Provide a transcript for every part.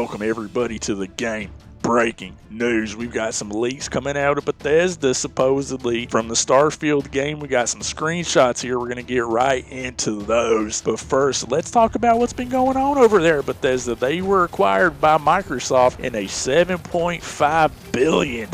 welcome everybody to the game. Breaking news. We've got some leaks coming out of Bethesda, supposedly, from the Starfield game. We got some screenshots here. We're going to get right into those. But first, let's talk about what's been going on over there at Bethesda. They were acquired by Microsoft in a $7.5 billion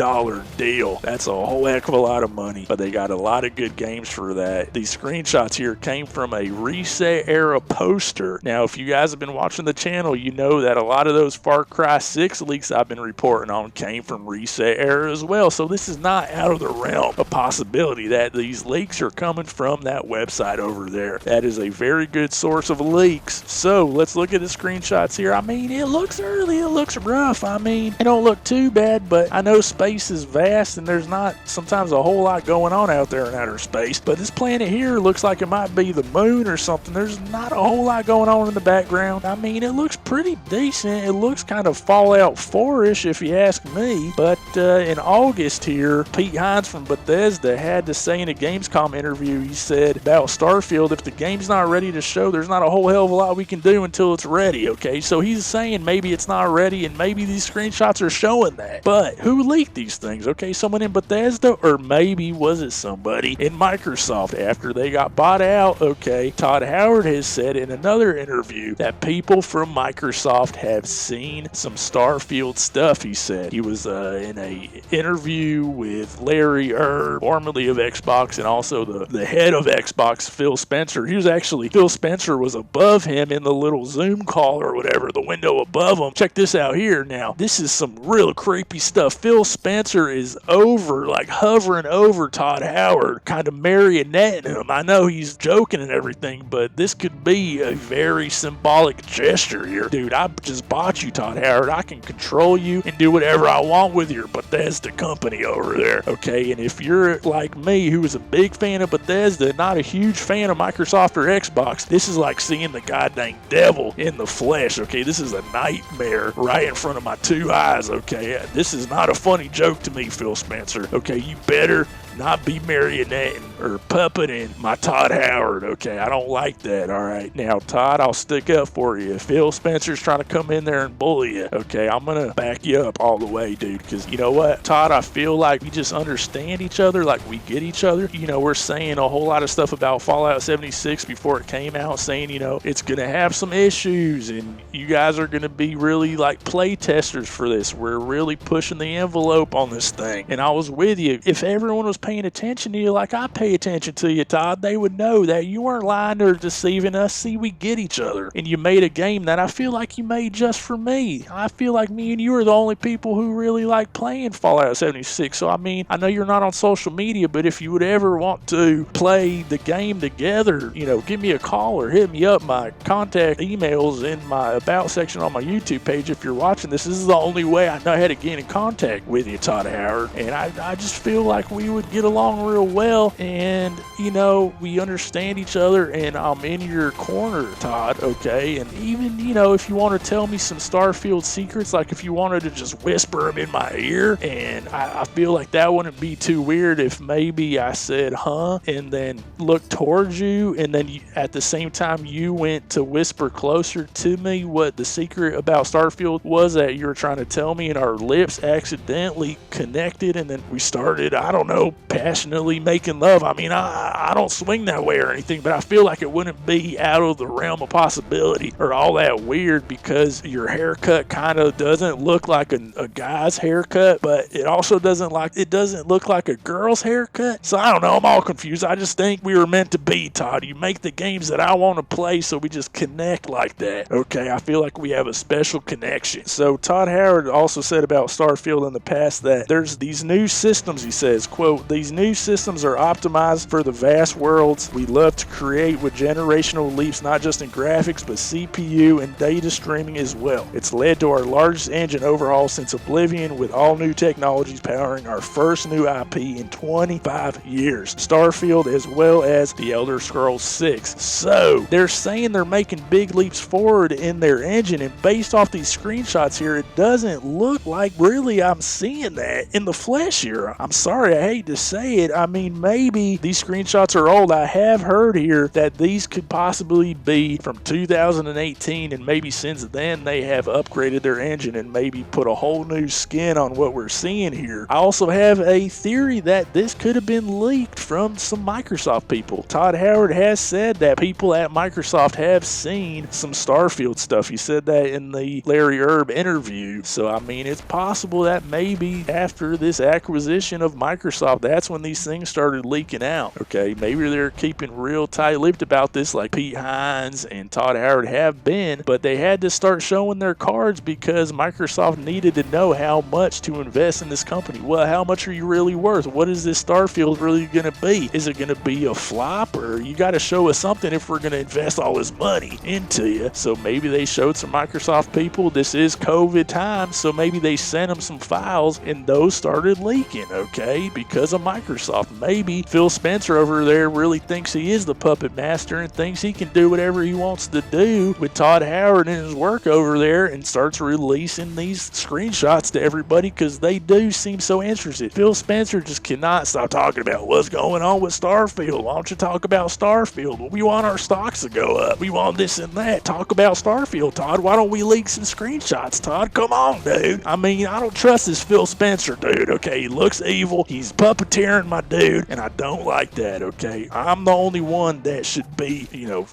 deal. That's a whole heck of a lot of money, but they got a lot of good games for that. These screenshots here came from a Reset Era poster. Now, if you guys have been watching the channel, you know that a lot of those Far Cry 6 leaks I've been reporting on came from Reset Era as well. So this is not out of the realm of possibility that these leaks are coming from that website over there. That is a very good source of leaks. So let's look at the screenshots here. I mean, it looks early, it looks rough. I mean, it don't look too bad, but I know space is vast and there's not sometimes a whole lot going on out there in outer space. But this planet here looks like it might be the moon or something. There's not a whole lot going on in the background. I mean, it looks pretty decent. It looks kind of Fallout 4-ish if you ask me. But in August here, Pete Hines from Bethesda had to say in a Gamescom interview, he said about Starfield, if the game's not ready to show, there's not a whole hell of a lot we can do until it's ready, okay? So he's saying maybe it's not ready and maybe these screenshots are showing that. But who leaked these things, okay? Someone in Bethesda, or maybe was it somebody in Microsoft after they got bought out, okay? Todd Howard has said in another interview that people from Microsoft have seen some Starfield stuff, he said. He was in a interview with Larry formerly of Xbox, and also the head of Xbox, Phil Spencer. Phil Spencer was above him in the little Zoom call or whatever, the window above him. Check this out here now. This is some real creepy stuff. Phil Spencer is hovering over Todd Howard, kind of marionetting him. I know he's joking and everything, but this could be a very symbolic gesture here. Dude, I just bought you, Todd Howard. I can control you and do whatever I want with your Bethesda company over there, okay? And if you're like me, who is a big fan of Bethesda, not a huge fan of Microsoft or Xbox, this is like seeing the goddamn devil in the flesh, okay? This is a nightmare right in front of my two eyes, okay? This is not a funny joke to me, Phil Spencer, okay? You better not be marionetting or puppeting my Todd Howard, okay? I don't like that, all right? Now, Todd, I'll stick up for you. If Phil Spencer's trying to come in there and bully you, okay, I'm going to back you up all the way, dude, because you know what, Todd, I feel like we just understand each other, like we get each other. You know, we're saying a whole lot of stuff about Fallout 76 before it came out, saying, you know, it's going to have some issues, and you guys are going to be really like play testers for this. We're really pushing the envelope on this thing, and I was with you. If everyone was paying attention to you like I pay attention to you, Todd, they would know that you weren't lying or deceiving us. See, we get each other, and you made a game that I feel like you made just for me. I feel like me and you are the only people who really like playing Fallout 76. So I mean, I know you're not on social media, but if you would ever want to play the game together, you know, give me a call or hit me up. My contact emails in my about section on my YouTube page. If you're watching this is the only way I know how to get in contact with you, Todd Howard, and I just feel like we would get along real well, and you know, we understand each other, and I'm in your corner, Todd, okay? And even, you know, if you want to tell me some Starfield secrets, like if you wanted to just whisper them in my ear, and I feel like that wouldn't be too weird if maybe I said huh and then looked towards you, and then at the same time you went to whisper closer to me what the secret about Starfield was that you were trying to tell me, and our lips accidentally connected, and then we started, I don't know, passionately making love. I mean, I don't swing that way or anything, but I feel like it wouldn't be out of the realm of possibility or all that weird, because your haircut kind of doesn't look like a guy's haircut, but it also doesn't look like a girl's haircut. So I don't know, I'm all confused. I just think we were meant to be, Todd. You make the games that I want to play, so we just connect like that, okay? I feel like we have a special connection. So Todd Howard also said about Starfield in the past that there's these new systems, he says, quote, "These new systems are optimized for the vast worlds we love to create, with generational leaps not just in graphics but CPU and data streaming as well. It's led to our largest engine overhaul since Oblivion, with all new technologies powering our first new IP in 25 years, Starfield as well as The Elder Scrolls 6. So they're saying they're making big leaps forward in their engine, and based off these screenshots here, it doesn't look like really I'm seeing that in the flesh here. I'm sorry, I hate to say it. I mean, maybe be these screenshots are old. I have heard here that these could possibly be from 2018, and maybe since then they have upgraded their engine and maybe put a whole new skin on what we're seeing here. I also have a theory that this could have been leaked from some Microsoft people. Todd Howard has said that people at Microsoft have seen some Starfield stuff. He said that in the Larry Erb interview. So I mean, it's possible that maybe after this acquisition of Microsoft, that's when these things started leaking out. Okay, maybe they're keeping real tight-lipped about this like Pete Hines and Todd Howard have been, but they had to start showing their cards because Microsoft needed to know how much to invest in this company. Well, how much are you really worth? What is this Starfield really going to be? Is it going to be a flop, or you got to show us something if we're going to invest all this money into you? So maybe they showed some Microsoft people. This is COVID time, so maybe they sent them some files and those started leaking, okay, because of Microsoft. Maybe Phil Spencer over there really thinks he is the puppet master and thinks he can do whatever he wants to do with Todd Howard and his work over there, and starts releasing these screenshots to everybody because they do seem so interested. Phil Spencer just cannot stop talking about what's going on with Starfield. Why don't you talk about Starfield? Well, we want our stocks to go up. We want this and that. Talk about Starfield, Todd. Why don't we leak some screenshots, Todd? Come on, dude. I mean, I don't trust this Phil Spencer dude, okay? He looks evil. He's puppeteering my dude, and I don't like that, okay? I'm the only one that should be,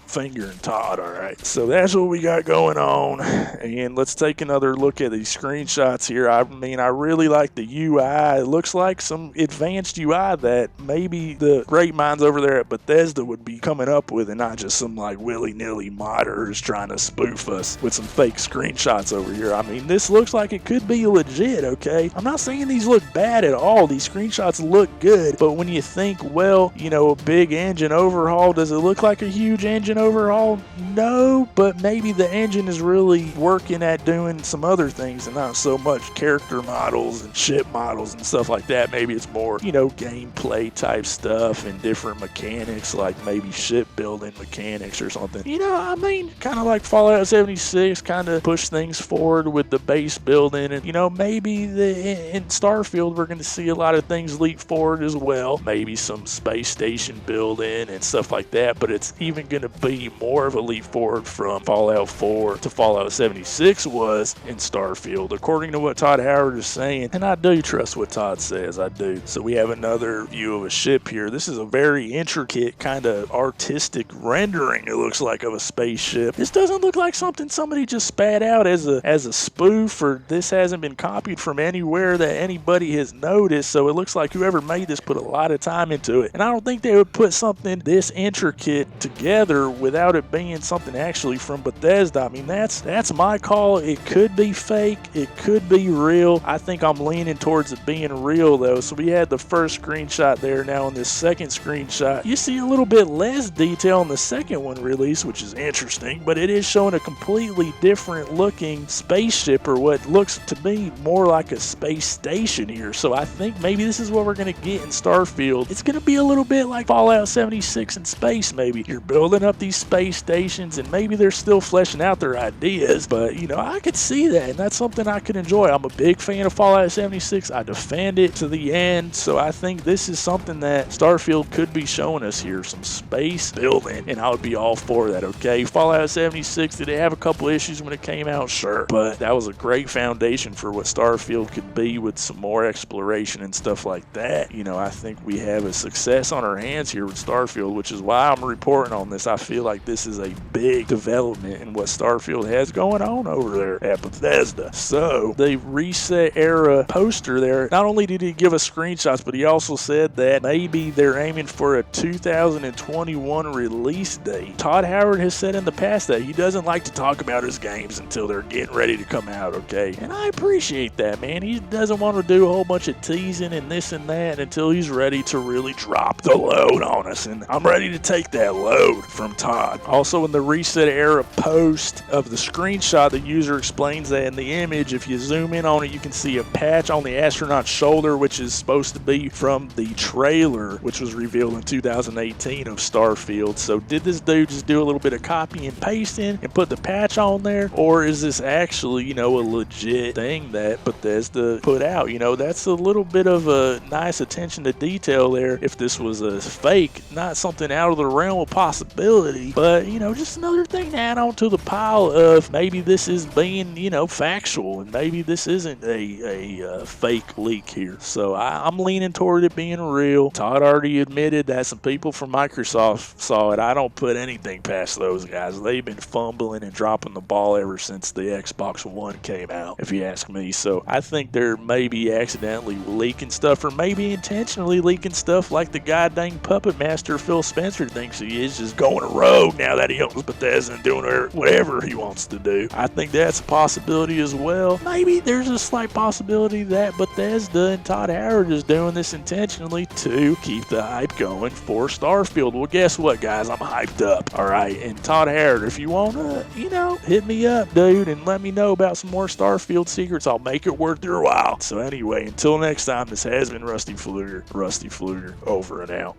fingering Todd, all right? So that's what we got going on, and let's take another look at these screenshots here. I mean, I really like the UI. It looks like some advanced UI that maybe the great minds over there at Bethesda would be coming up with, and not just some like willy-nilly modders trying to spoof us with some fake screenshots over here. I mean, this looks like it could be legit, okay? I'm not saying these look bad at all. These screenshots look good, but when you think, well, a big engine overhaul, does it look like a huge engine overhaul? No, but maybe the engine is really working at doing some other things and not so much character models and ship models and stuff like that. Maybe it's more, gameplay type stuff and different mechanics, like maybe shipbuilding mechanics or something. I mean, kind of like Fallout 76 kind of push things forward with the base building, and maybe in Starfield we're going to see a lot of things leap forward as well. Maybe some space station building and stuff like that, but it's even going to be more of a leap forward from Fallout 4 to Fallout 76 was in Starfield, according to what Todd Howard is saying, and I do trust what Todd says, I do. So we have another view of a ship here. This is a very intricate kind of artistic rendering, it looks like, of a spaceship. This doesn't look like something somebody just spat out as a spoof, or this hasn't been copied from anywhere that anybody has noticed, so it looks like whoever made this put a lot of time into it. And I don't think they would put something this intricate together without it being something actually from Bethesda. I mean, that's my call. It could be fake, it could be real. I think I'm leaning towards it being real though. So we had the first screenshot there. Now in this second screenshot, you see a little bit less detail in the second one release, which is interesting, but it is showing a completely different looking spaceship, or what looks to me more like a space station here. So I think maybe this is what we're going to get in Starfield. It's going to be a little bit like Fallout 76 in space. Maybe you're building up these space stations, and maybe they're still fleshing out their ideas, but I could see that, and that's something I could enjoy. I'm a big fan of Fallout 76. I defend it to the end, so I think this is something that Starfield could be showing us here, some space building, and I would be all for that, okay? Fallout 76, did it have a couple issues when it came out? Sure, but that was a great foundation for what Starfield could be with some more exploration and stuff like that. I think we have a success on our hands here with Starfield, which is why I'm reporting on this. I feel like this is a big development in what Starfield has going on over there at Bethesda. So the reset era poster there, not only did he give us screenshots, but he also said that maybe they're aiming for a 2021 release date. Todd Howard has said in the past that he doesn't like to talk about his games until they're getting ready to come out, okay? And I appreciate that, man. He doesn't want to do a whole bunch of teasing and this and that until he's ready to really drop the load on us, and I'm ready to take that load from Todd. Also, in the reset era post of the screenshot, the user explains that in the image, if you zoom in on it, you can see a patch on the astronaut's shoulder, which is supposed to be from the trailer, which was revealed in 2018 of Starfield. So did this dude just do a little bit of copy and pasting and put the patch on there, or is this actually, a legit thing that Bethesda put out? That's a little bit of a nice attention to detail there if this was a fake, not something out of the realm of possibility, but, you know, just another thing to add on to the pile of maybe this is being, you know, factual, and maybe this isn't a fake leak here. So I'm leaning toward it being real. Todd already admitted that some people from Microsoft saw it. I don't put anything past those guys. They've been fumbling and dropping the ball ever since the Xbox One came out, if you ask me. So I think they're maybe accidentally leaking stuff, or maybe intentionally leaking stuff like the goddamn puppet master Phil Spencer thinks he is, just going rogue now that he owns Bethesda and doing whatever he wants to do. I think that's a possibility as well. Maybe there's a slight possibility that Bethesda and Todd Howard is doing this intentionally to keep the hype going for Starfield. Well, guess what, guys? I'm hyped up. All right, and Todd Howard, if you want to, you know, hit me up, dude, and let me know about some more Starfield secrets. I'll make it worth your while. So anyway, until next time, this has been Rusty Fluger, over and out.